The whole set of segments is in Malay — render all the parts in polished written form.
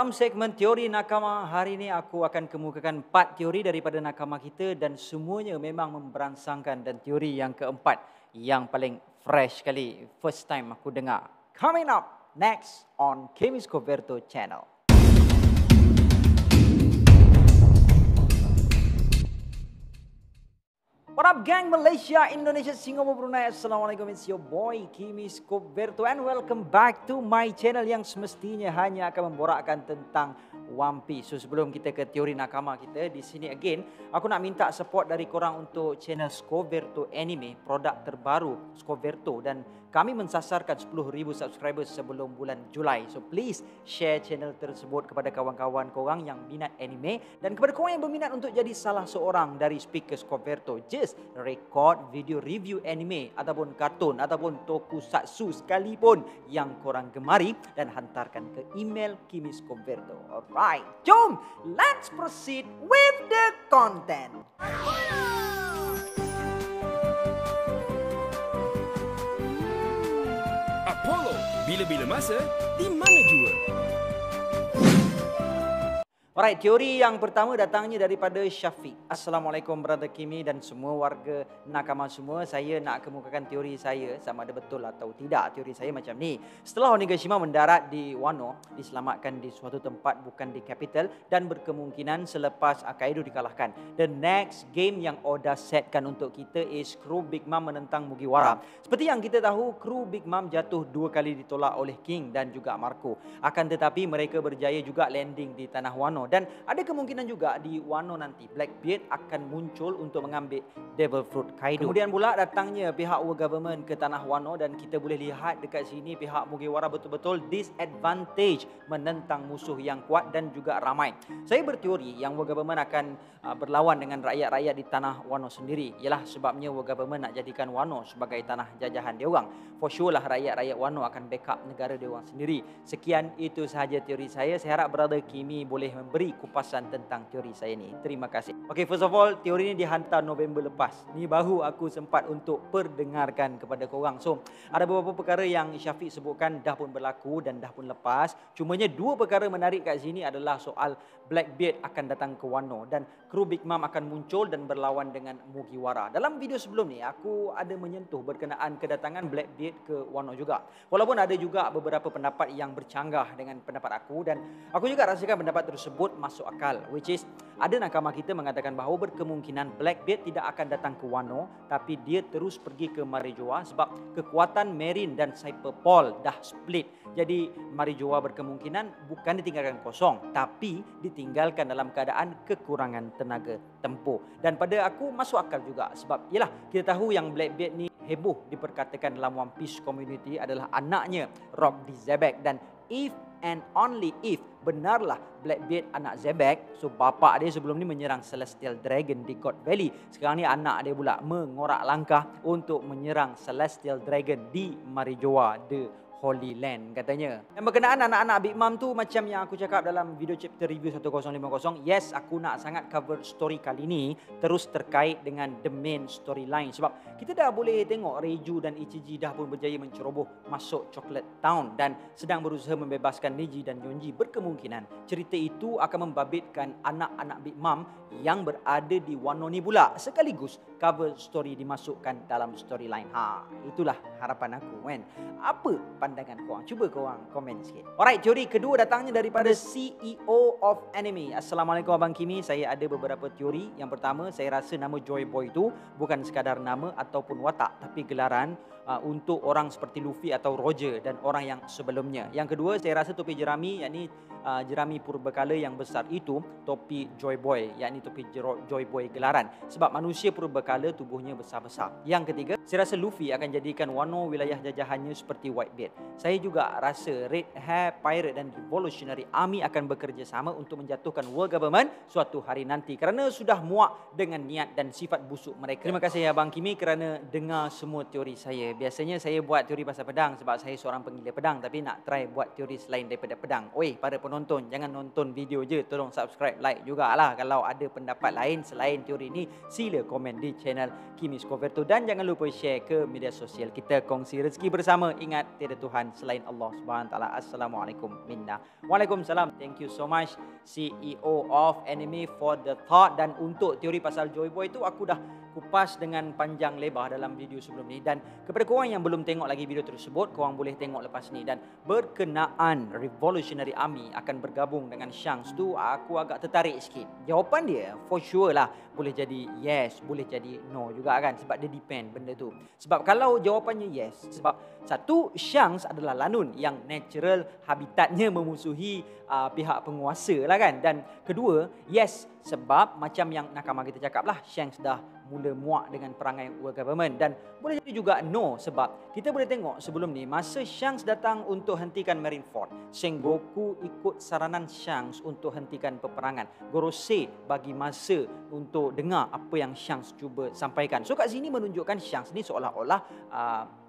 Dalam segmen teori nakama hari ini aku akan kemukakan 4 teori daripada nakama kita dan semuanya memang memberangsangkan dan teori yang keempat yang paling fresh sekali. First time aku dengar. Coming up next on Kimis Coverto channel. What up gang, Malaysia, Indonesia, Singapura, Brunei. Assalamualaikum, it's your boy Kimis Coverto and welcome back to my channel yang semestinya hanya akan memborakkan tentang One Piece. So sebelum kita ke teori nakama kita di sini again, aku nak minta support dari korang untuk channel Scoverto Anime, produk terbaru Scoverto, dan kami mensasarkan 10,000 subscribers sebelum bulan Julai. So please share channel tersebut kepada kawan-kawan korang yang minat anime dan kepada korang yang berminat untuk jadi salah seorang dari speaker Scoverto. Just record video review anime ataupun kartun ataupun tokusatsu sekalipun yang korang gemari dan hantarkan ke email Kimis Coverto. Alright, jom let's proceed with the content. Apollo, bila-bila masa, di mana jua? Alright, teori yang pertama datangnya daripada Syafiq. Assalamualaikum Brother Kimi dan semua warga nakama semua. Saya nak kemukakan teori saya, sama ada betul atau tidak. Teori saya macam ni. Setelah Onigashima mendarat di Wano, diselamatkan di suatu tempat bukan di capital dan berkemungkinan selepas Kaido dikalahkan. The next game yang Oda setkan untuk kita is kru Big Mom menentang Mugiwara. Seperti yang kita tahu, kru Big Mom jatuh 2 kali ditolak oleh King dan juga Marco. Akan tetapi mereka berjaya juga landing di tanah Wano. Dan ada kemungkinan juga di Wano nanti Blackbeard akan muncul untuk mengambil Devil Fruit Kaido. Kemudian pula datangnya pihak World Government ke tanah Wano dan kita boleh lihat dekat sini pihak Mugiwara betul-betul disadvantage menentang musuh yang kuat dan juga ramai. Saya berteori yang World Government akan berlawan dengan rakyat-rakyat di tanah Wano sendiri. Ialah sebabnya World Government nak jadikan Wano sebagai tanah jajahan dia orang. For sure lah rakyat-rakyat Wano akan backup negara dia orang sendiri. Sekian itu sahaja teori saya. Saya harap Brother Kimi boleh beri kupasan tentang teori saya ni. Terima kasih. Okay, first of all, teori ni dihantar November lepas. Ni baru aku sempat untuk perdengarkan kepada korang. So, ada beberapa perkara yang Syafiq sebutkan dah pun berlaku dan dah pun lepas. Cumanya 2 perkara menarik kat sini adalah soal Blackbeard akan datang ke Wano dan kru Big Mom akan muncul dan berlawan dengan Mugiwara. Dalam video sebelum ni, aku ada menyentuh berkenaan kedatangan Blackbeard ke Wano juga. Walaupun ada juga beberapa pendapat yang bercanggah dengan pendapat aku dan aku juga rasakan pendapat tersebut masuk akal, which is ada nakama kita mengatakan bahawa berkemungkinan Blackbeard tidak akan datang ke Wano tapi dia terus pergi ke Marijoa sebab kekuatan Marine dan Cyberpol dah split. Jadi Marijoa berkemungkinan bukan ditinggalkan kosong tapi ditinggalkan dalam keadaan kekurangan tenaga tempur. Dan pada aku masuk akal juga sebab yalah kita tahu yang Blackbeard ni heboh diperkatakan dalam One Piece community adalah anaknya Rob D. Zebek dan if and only if benarlah Blackbeard anak Zebek, so bapa dia sebelum ni menyerang Celestial Dragon di God Valley. Sekarang ni anak dia pula mengorak langkah untuk menyerang Celestial Dragon di Marijoa, the Holy Land katanya. Dan berkenaan anak-anak Big Mom tu macam yang aku cakap dalam video chapter review 1050, yes aku nak sangat cover story kali ni terus terkait dengan the main storyline sebab kita dah boleh tengok Reiju dan Ichiji dah pun berjaya menceroboh masuk Chocolate Town dan sedang berusaha membebaskan Neji dan Yonji. Berkemungkinan cerita itu akan membabitkan anak-anak Big Mom yang berada di Wano ni pula sekaligus cover story dimasukkan dalam storyline. Itulah harapan aku kan. Apa pandangan korang? Cuba korang komen sikit. Alright, teori kedua datangnya daripada CEO of Anime. Assalamualaikum Abang Kimi. Saya ada beberapa teori. Yang pertama, saya rasa nama Joy Boy itu bukan sekadar nama ataupun watak tapi gelaran untuk orang seperti Luffy atau Roger dan orang yang sebelumnya. Yang kedua, saya rasa topi jerami yakni jerami purbakala yang besar itu topi Joy Boy, yakni topi Joy Boy gelaran sebab manusia purbakala tubuhnya besar-besar. Yang ketiga, saya rasa Luffy akan jadikan Wano wilayah jajahannya seperti Whitebeard. Saya juga rasa Red Hair Pirate dan Revolutionary Army akan bekerjasama untuk menjatuhkan World Government suatu hari nanti kerana sudah muak dengan niat dan sifat busuk mereka. Terima kasih Abang Kimi kerana dengar semua teori saya. Biasanya saya buat teori pasal pedang sebab saya seorang penggila pedang, tapi nak try buat teori selain daripada pedang. Oi, para penonton, jangan nonton video je, tolong subscribe, like jugalah. Kalau ada pendapat lain selain teori ni, sila komen di channel Kimis Coverto dan jangan lupa share ke media sosial kita. Kongsi rezeki bersama. Ingat, tiada Tuhan Tuhan selain Allah Subhanahu Taala. Assalamualaikum minna. Waalaikumsalam. Thank you so much CEO of Anime for the thought. Dan untuk teori pasal Joy Boy itu aku dah kupas dengan panjang lebar dalam video sebelum ni. Dan kepada korang yang belum tengok lagi video tersebut, korang boleh tengok lepas ni. Dan berkenaan Revolutionary Army akan bergabung dengan Shanks tu, aku agak tertarik sikit. Jawapan dia for sure lah boleh jadi yes, boleh jadi no juga kan, sebab dia depend benda tu. Sebab kalau jawapannya yes, sebab satu, Shanks adalah lanun yang natural habitatnya memusuhi pihak penguasa lah kan. Dan kedua, yes, sebab macam yang nakama kita cakap lah, Shanks dah mula muak dengan perangai world government. Dan boleh jadi juga no, sebab kita boleh tengok sebelum ni masa Shanks datang untuk hentikan Marineford, Sengoku ikut saranan Shanks untuk hentikan peperangan. Gorosei bagi masa untuk dengar apa yang Shanks cuba sampaikan. So kat sini menunjukkan Shanks ni seolah-olah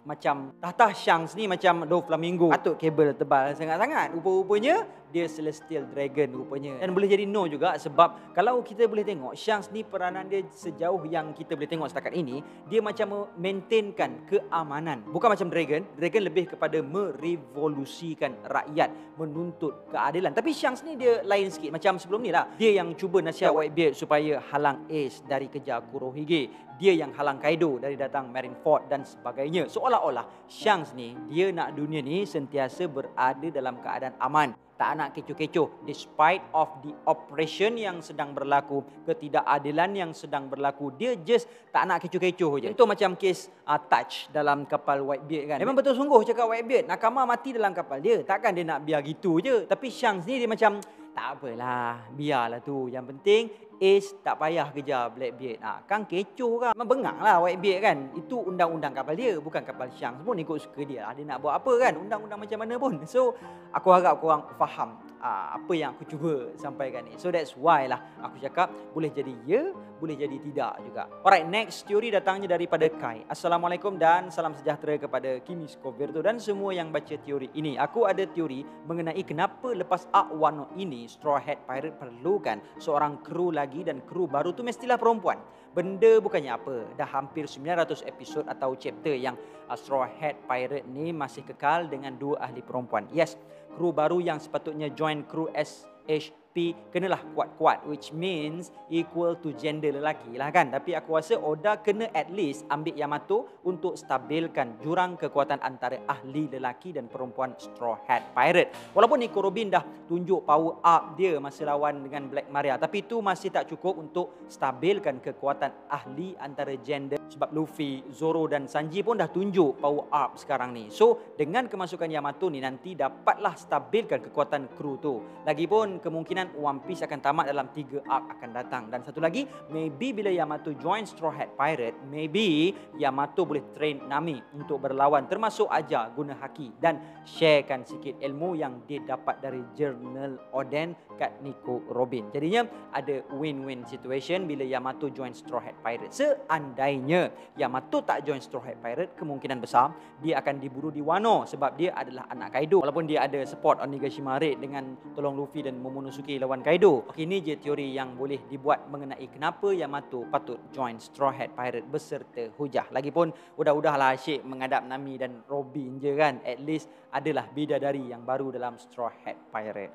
macam tahta Shanks ni macam Doflamingo, patut kabel tebal sangat-sangat. Rupa-rupanya dia Celestial Dragon rupanya. Dan boleh jadi no juga, sebab kalau kita boleh tengok Shanks ni peranan dia sejauh yang kita boleh tengok setakat ini, dia macam maintainkan keamanan. Bukan macam Dragon. Dragon lebih kepada merevolusikan rakyat, menuntut keadilan. Tapi Shanks ni dia lain sikit. Macam sebelum ni lah, dia yang cuba nasihat Whitebeard supaya halang Ace dari kejar Kurohige. Dia yang halang Kaido dari datang Marineford dan sebagainya. Seolah-olah Shanks ni, dia nak dunia ni sentiasa berada dalam keadaan aman. Tak nak kecoh-kecoh despite of the oppression yang sedang berlaku, ketidakadilan yang sedang berlaku. Dia just tak nak kecoh-kecoh je. Itu macam kes Touch dalam kapal Whitebeard kan. Memang betul sungguh cakap Whitebeard, Nakama mati dalam kapal dia. Takkan dia nak biar gitu je. Tapi Shanks ni dia macam tak apalah, biarlah tu. Yang penting Ace tak payah kejar Blackbeard. Kan kecoh kan. Memang bengang lah Whitebeard kan. Itu undang-undang kapal dia, bukan kapal Shanks pun ikut suka dia lah. Dia nak buat apa kan, undang-undang macam mana pun. So aku harap korang faham apa yang aku cuba sampaikan ni. So that's why lah aku cakap boleh jadi ya, boleh jadi tidak juga. Alright, next teori datangnya daripada Kai. Assalamualaikum dan salam sejahtera kepada Kimi Scoverto dan semua yang baca teori ini. Aku ada teori mengenai kenapa lepas Arc Wano ini Straw Hat Pirate perlukan seorang kru lagi, dan kru baru tu mestilah perempuan. Benda bukannya apa, dah hampir 900 episod atau chapter yang Straw Hat Pirate ni masih kekal dengan 2 ahli perempuan. Yes, kru baru yang sepatutnya join kru SHP kenalah kuat-kuat, which means equal to gender lelaki lah kan. Tapi aku rasa Oda kena at least ambil Yamato untuk stabilkan jurang kekuatan antara ahli lelaki dan perempuan Straw Hat Pirate. Walaupun Nico Robin dah tunjuk power up dia masa lawan dengan Black Maria, tapi itu masih tak cukup untuk stabilkan kekuatan ahli antara gender. Sebab Luffy, Zoro dan Sanji pun dah tunjuk power up sekarang ni. So dengan kemasukan Yamato ni nanti dapatlah stabilkan kekuatan kru tu. Lagipun kemungkinan One Piece akan tamat dalam 3 arc akan datang. Dan satu lagi, maybe bila Yamato join Straw Hat Pirate, maybe Yamato boleh train Nami untuk berlawan, termasuk ajar guna haki dan sharekan sikit ilmu yang dia dapat dari Journal Oden kat Nico Robin. Jadinya ada win-win situation bila Yamato join Straw Hat Pirate. Seandainya Yamato tak join Straw Hat Pirate, kemungkinan besar dia akan diburu di Wano sebab dia adalah anak Kaido. Walaupun dia ada support Onigashima Raid dengan tolong Luffy dan Momonosuke lawan Kaido. Okey, ni je teori yang boleh dibuat mengenai kenapa Yamato patut join Straw Hat Pirate beserta hujah. Lagipun udah-udahlah asyik menghadap Nami dan Robin je kan. At least adalah bidadari yang baru dalam Straw Hat Pirate.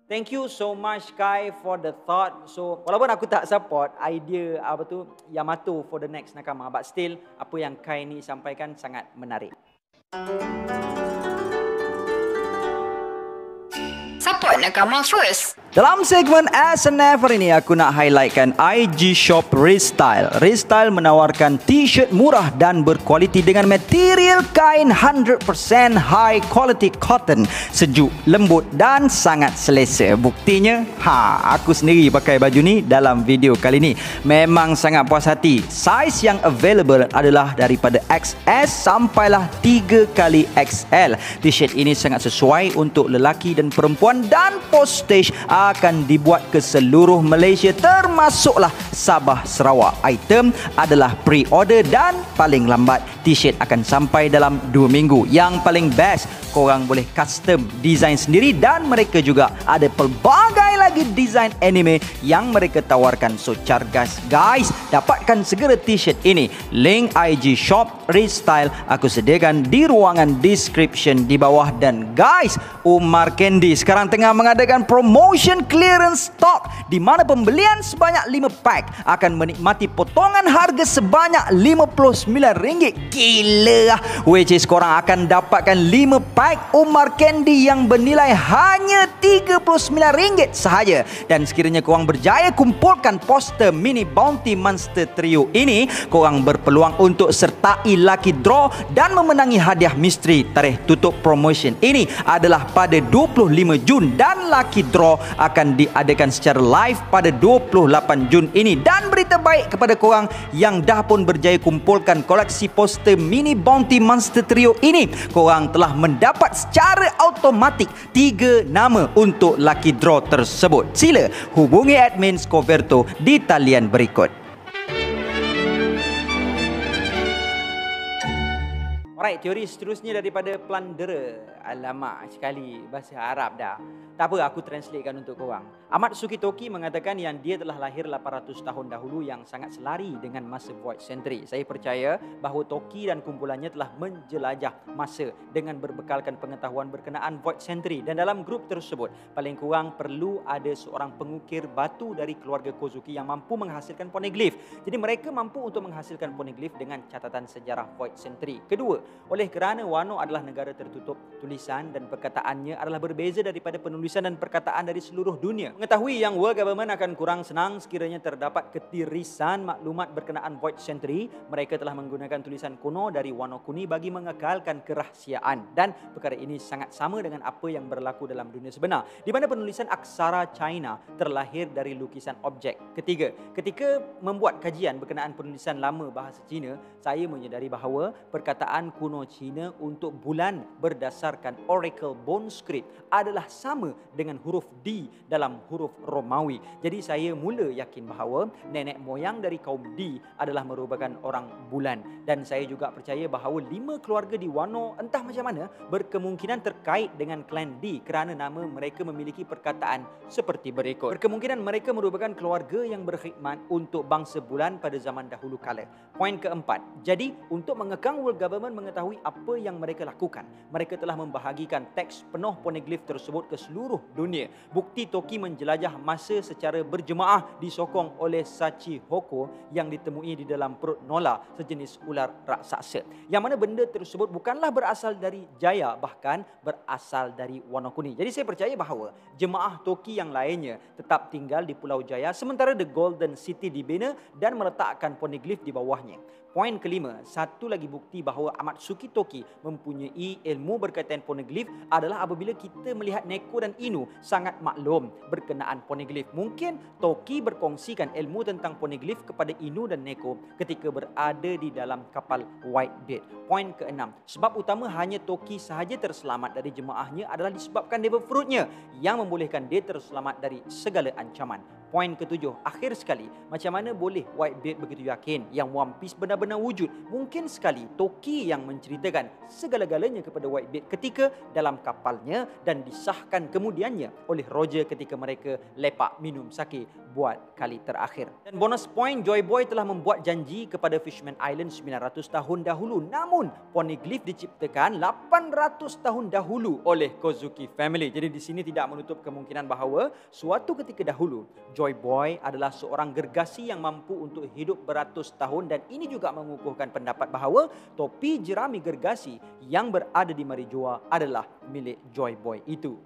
Thank you so much Kai for the thought. So walaupun aku tak support idea Yamato for the next Nakama, but still apa yang Kai ni sampaikan sangat menarik. Support Nakama first. Dalam segmen SNF hari ini aku nak highlightkan IG Shop Restyle. Restyle menawarkan t-shirt murah dan berkualiti dengan material kain 100% high quality cotton, sejuk, lembut dan sangat selesa. Buktinya, aku sendiri pakai baju ni dalam video kali ni. Memang sangat puas hati. Size yang available adalah daripada XS sampailah 3XL. T-shirt ini sangat sesuai untuk lelaki dan perempuan dan postage akan dibuat ke seluruh Malaysia termasuklah Sabah Sarawak. Item adalah pre-order dan paling lambat t-shirt akan sampai dalam 2 minggu. Yang paling best, korang boleh custom design sendiri dan mereka juga ada pelbagai lagi desain anime yang mereka tawarkan. So cargas guys, dapatkan segera t-shirt ini. Link IG Shop Restyle aku sediakan di ruangan description di bawah. Dan guys, Umar Candy sekarang tengah mengadakan promotion clearance stock di mana pembelian sebanyak 5 pack akan menikmati potongan harga sebanyak RM59. Gila lah. Which is korang akan dapatkan 5 pack Umar Candy yang bernilai hanya RM39 sahaja. Dan sekiranya korang berjaya kumpulkan poster mini Bounty Monster Trio ini, korang berpeluang untuk sertai lucky draw dan memenangi hadiah misteri. Tarikh tutup promotion ini adalah pada 25 Jun dan lucky draw akan diadakan secara live pada 28 Jun ini. Dan berita baik kepada korang yang dah pun berjaya kumpulkan koleksi poster mini Bounty Monster Trio ini, korang telah mendapat secara automatik 3 nama untuk lucky draw tersebut. Sila hubungi admin Scoverto di talian berikut. Alright, teori seterusnya daripada Plunderer. Alamak, sekali bahasa Arab dah. Tak apa, aku translatekan untuk korang. Amatsuki Toki mengatakan yang dia telah lahir 800 tahun dahulu yang sangat selari dengan masa Void Century. Saya percaya bahawa Toki dan kumpulannya telah menjelajah masa dengan berbekalkan pengetahuan berkenaan Void Century. Dan dalam grup tersebut, paling kurang perlu ada seorang pengukir batu dari keluarga Kozuki yang mampu menghasilkan poneglyph. Jadi mereka mampu untuk menghasilkan poneglyph dengan catatan sejarah Void Century. Kedua, oleh kerana Wano adalah negara tertutup, tulisan dan perkataannya adalah berbeza daripada penulisan dan perkataan dari seluruh dunia. Mengetahui yang world government akan kurang senang sekiranya terdapat ketirisan maklumat berkenaan Void Century, mereka telah menggunakan tulisan kuno dari Wano Kuni bagi mengekalkan kerahsiaan. Dan perkara ini sangat sama dengan apa yang berlaku dalam dunia sebenar, di mana penulisan aksara China terlahir dari lukisan objek. Ketiga, ketika membuat kajian berkenaan penulisan lama bahasa Cina, saya menyedari bahawa perkataan kuno Cina untuk bulan berdasarkan Oracle Bone Script adalah sama dengan huruf D dalam huruf Romawi. Jadi saya mula yakin bahawa nenek moyang dari kaum D adalah merupakan orang bulan. Dan saya juga percaya bahawa 5 keluarga di Wano entah macam mana berkemungkinan terkait dengan klan D kerana nama mereka memiliki perkataan seperti berikut. Berkemungkinan mereka merupakan keluarga yang berkhidmat untuk bangsa bulan pada zaman dahulu kala. Poin keempat, jadi untuk mengekang world government mengetahui apa yang mereka lakukan, mereka telah membahagikan teks penuh poneglyph tersebut ke seluruh dunia. Bukti Toki menjelajah masa secara berjemaah disokong oleh Sachi Hoko yang ditemui di dalam perut Nola, sejenis ular raksasa. Yang mana benda tersebut bukanlah berasal dari Jaya, bahkan berasal dari Wano Kuni. Jadi saya percaya bahawa jemaah Toki yang lainnya tetap tinggal di Pulau Jaya sementara The Golden City dibina dan meletakkan poneglyph di bawahnya. Poin kelima, satu lagi bukti bahawa Amatsuki Toki mempunyai ilmu berkaitan poneglyph adalah apabila kita melihat Neko dan Inu sangat maklum berkenaan poneglyph. Mungkin Toki berkongsikan ilmu tentang poneglyph kepada Inu dan Neko ketika berada di dalam kapal Whitebeard. Poin keenam, sebab utama hanya Toki sahaja terselamat dari jemaahnya adalah disebabkan Devil Fruitnya yang membolehkan dia terselamat dari segala ancaman. Poin ketujuh, akhir sekali, macam mana boleh Whitebeard begitu yakin yang One Piece benar-benar wujud? Mungkin sekali Toki yang menceritakan segala-galanya kepada Whitebeard ketika dalam kapalnya dan disahkan kemudiannya oleh Roger ketika mereka lepak minum sake buat kali terakhir. Dan bonus point, Joy Boy telah membuat janji kepada Fishman Island 900 tahun dahulu. Namun, poneglyph diciptakan 800 tahun dahulu oleh Kozuki family. Jadi di sini tidak menutup kemungkinan bahawa suatu ketika dahulu Joy Boy adalah seorang gergasi yang mampu untuk hidup beratus tahun, dan ini juga mengukuhkan pendapat bahawa topi jerami gergasi yang berada di Marijoa adalah milik Joy Boy itu.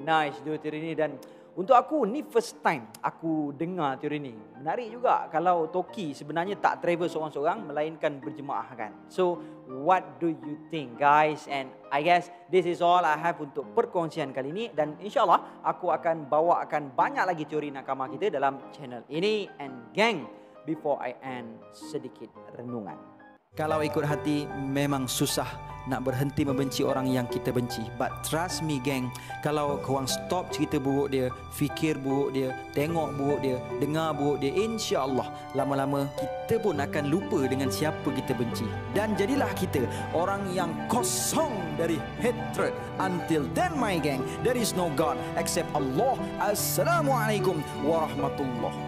Nice dua teori ini, dan untuk aku ni first time aku dengar teori ni. Menarik juga kalau Toki sebenarnya tak travel seorang-seorang melainkan berjemaah kan. So what do you think guys? And I guess this is all I have untuk perkongsian kali ini, dan insyaAllah aku akan bawakan banyak lagi teori nakama kita dalam channel ini. And gang, before I end, sedikit renungan. Kalau ikut hati memang susah nak berhenti membenci orang yang kita benci. But trust me geng, kalau korang stop cerita buruk dia, fikir buruk dia, tengok buruk dia, dengar buruk dia, insya-Allah lama-lama kita pun akan lupa dengan siapa kita benci. Dan jadilah kita orang yang kosong dari hatred. Until then my gang, there is no God except Allah. Assalamualaikum warahmatullahi